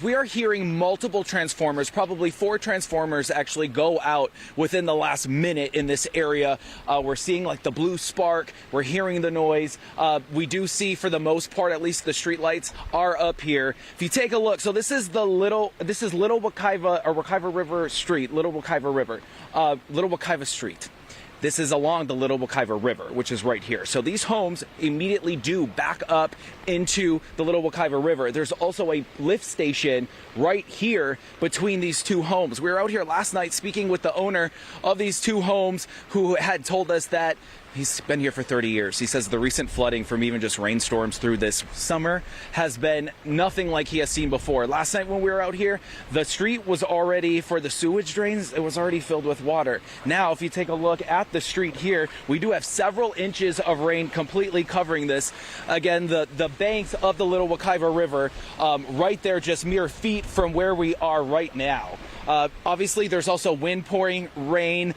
We are hearing multiple transformers, probably 4 transformers actually go out within the last minute in this area. We're seeing like the blue spark. We're hearing the noise. We do see, for the most part, at least the street lights are up here. If you take a look, so this is Little Wekiva, or Wekiva River Street, Little Wekiva Street. This is along the Little Wekiva River, which is right here. So these homes immediately do back up into the Little Wekiva River. There's also a lift station right here between these 2 homes. We were out here last night speaking with the owner of these 2 homes, who had told us that he's been here for 30 years. He says the recent flooding from even just rainstorms through this summer has been nothing like he has seen before. Last night when we were out here, the street was already, for the sewage drains, it was already filled with water. Now, if you take a look at the street here, we do have several inches of rain completely covering this. Again, the banks of the Little Wekiva River, right there, just mere feet from where we are right now. Obviously, there's also wind pouring, rain,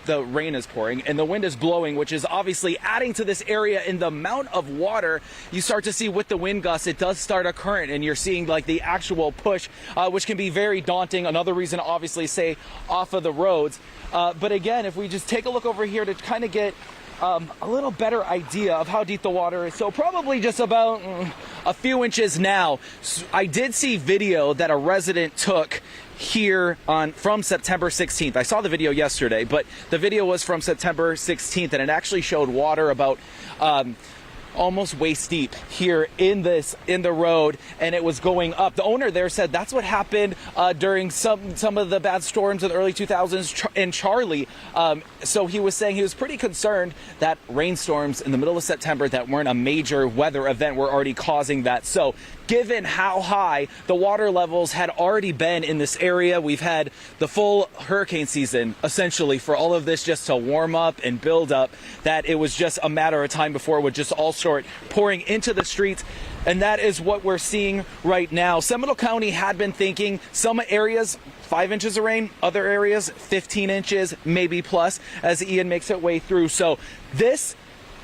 the rain is pouring and the wind is blowing, which is obviously adding to this area in the amount of water you start to see with the wind gusts. It does start a current, and you're seeing like the actual push, which can be very daunting. Another reason to obviously stay off of the roads. But again, if we just take a look over here to kind of get a little better idea of how deep the water is. So probably just about a few inches now. I did see video that a resident took here from September 16th. I saw the video yesterday, but the video was from September 16th, and it actually showed water about almost waist deep here in the road, and it was going up. The owner there said that's what happened during some of the bad storms in the early 2000s in Charlie. So he was saying he was pretty concerned that rainstorms in the middle of September that weren't a major weather event were already causing that. So given how high the water levels had already been in this area, we've had the full hurricane season essentially for all of this just to warm up and build up, that it was just a matter of time before it would just all start pouring into the streets. And that is what we're seeing right now. Seminole County had been thinking some areas 5 inches of rain, other areas 15 inches, maybe plus, as Ian makes its way through. So this,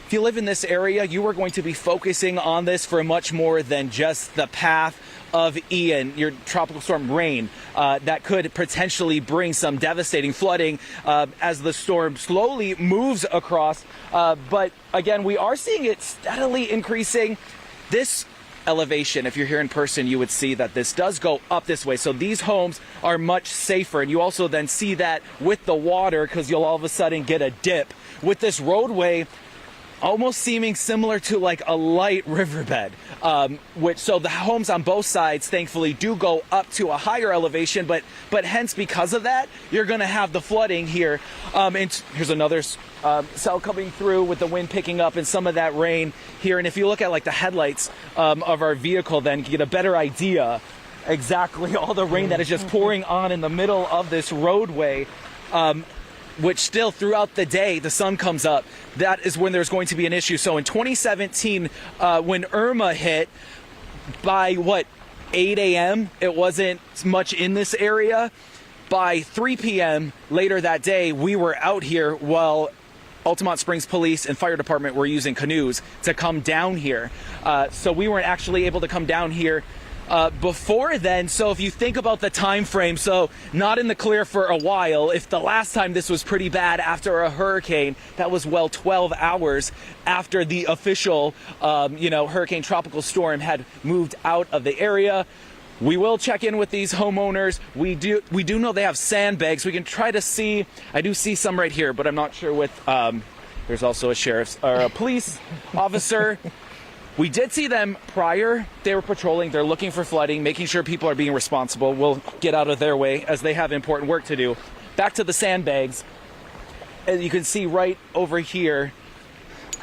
if you live in this area, you are going to be focusing on this for much more than just the path of Ian, your tropical storm rain, that could potentially bring some devastating flooding as the storm slowly moves across. But again, we are seeing it steadily increasing. This elevation, if you're here in person, you would see that this does go up this way. So these homes are much safer. And you also then see that with the water, because you'll all of a sudden get a dip with this roadway almost seeming similar to like a light riverbed, so the homes on both sides thankfully do go up to a higher elevation, but hence because of that, you're going to have the flooding here. And here's another cell coming through with the wind picking up and some of that rain here. And if you look at like the headlights of our vehicle, then you get a better idea exactly all the rain that is just pouring on in the middle of this roadway. Which still throughout the day, the sun comes up. That is when there's going to be an issue. So in 2017, when Irma hit, by 8 a.m., it wasn't much in this area. By 3 p.m. later that day, we were out here while Altamonte Springs Police and Fire Department were using canoes to come down here. So we weren't actually able to come down here before then. So if you think about the time frame, so not in the clear for a while. If the last time this was pretty bad after a hurricane, that was 12 hours after the official hurricane tropical storm had moved out of the area. We will check in with these homeowners. We do know they have sandbags. We can try to see. I do see some right here, but I'm not sure with there's also a sheriff's or a police officer. We did see them prior. They were patrolling. They're looking for flooding, making sure people are being responsible. We'll get out of their way as they have important work to do. Back to the sandbags. And you can see right over here.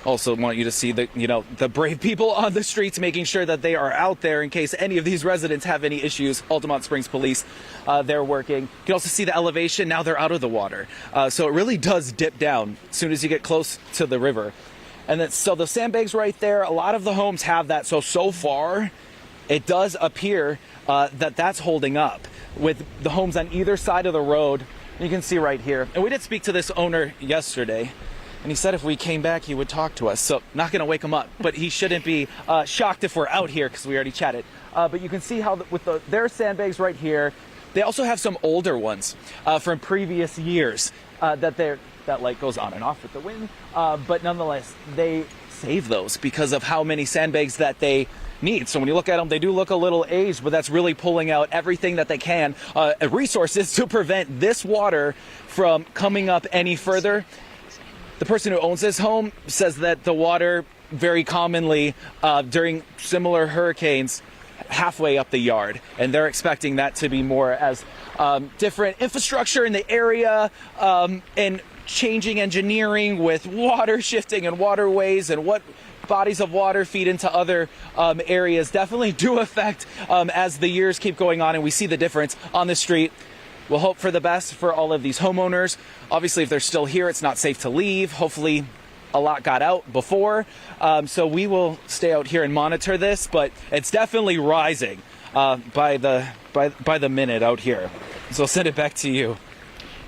Also want you to see the brave people on the streets making sure that they are out there in case any of these residents have any issues. Altamonte Springs Police, they're working. You can also see the elevation. Now they're out of the water. So it really does dip down as soon as you get close to the river. And then, so the sandbags right there, a lot of the homes have that. So far, it does appear that's holding up with the homes on either side of the road. You can see right here. And we did speak to this owner yesterday, and he said if we came back, he would talk to us. So not going to wake him up, but he shouldn't be shocked if we're out here because we already chatted. but you can see how with their sandbags right here, they also have some older ones from previous years that like goes on and off with the wind, but nonetheless, they save those because of how many sandbags that they need. So when you look at them, they do look a little aged, but that's really pulling out everything that they can, resources to prevent this water from coming up any further. The person who owns this home says that the water very commonly during similar hurricanes halfway up the yard, and they're expecting that to be more as different infrastructure in the area and changing engineering with water shifting and waterways and what bodies of water feed into other areas definitely do affect as the years keep going on and we see the difference on the street. We'll hope for the best for all of these homeowners. Obviously, if they're still here, it's not safe to leave. Hopefully a lot got out before, so we will stay out here and monitor this, but it's definitely rising by the minute out here. So I'll send it back to you.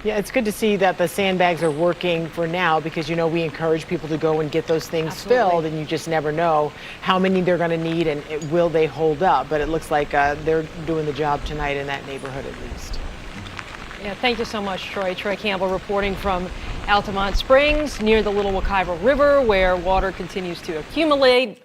Yeah, it's good to see that the sandbags are working for now because, you know, we encourage people to go and get those things filled, and you just never know how many they're going to need and will they hold up. But it looks like they're doing the job tonight in that neighborhood at least. Yeah, thank you so much, Troy. Troy Campbell reporting from Altamonte Springs near the Little Wekiva River, where water continues to accumulate.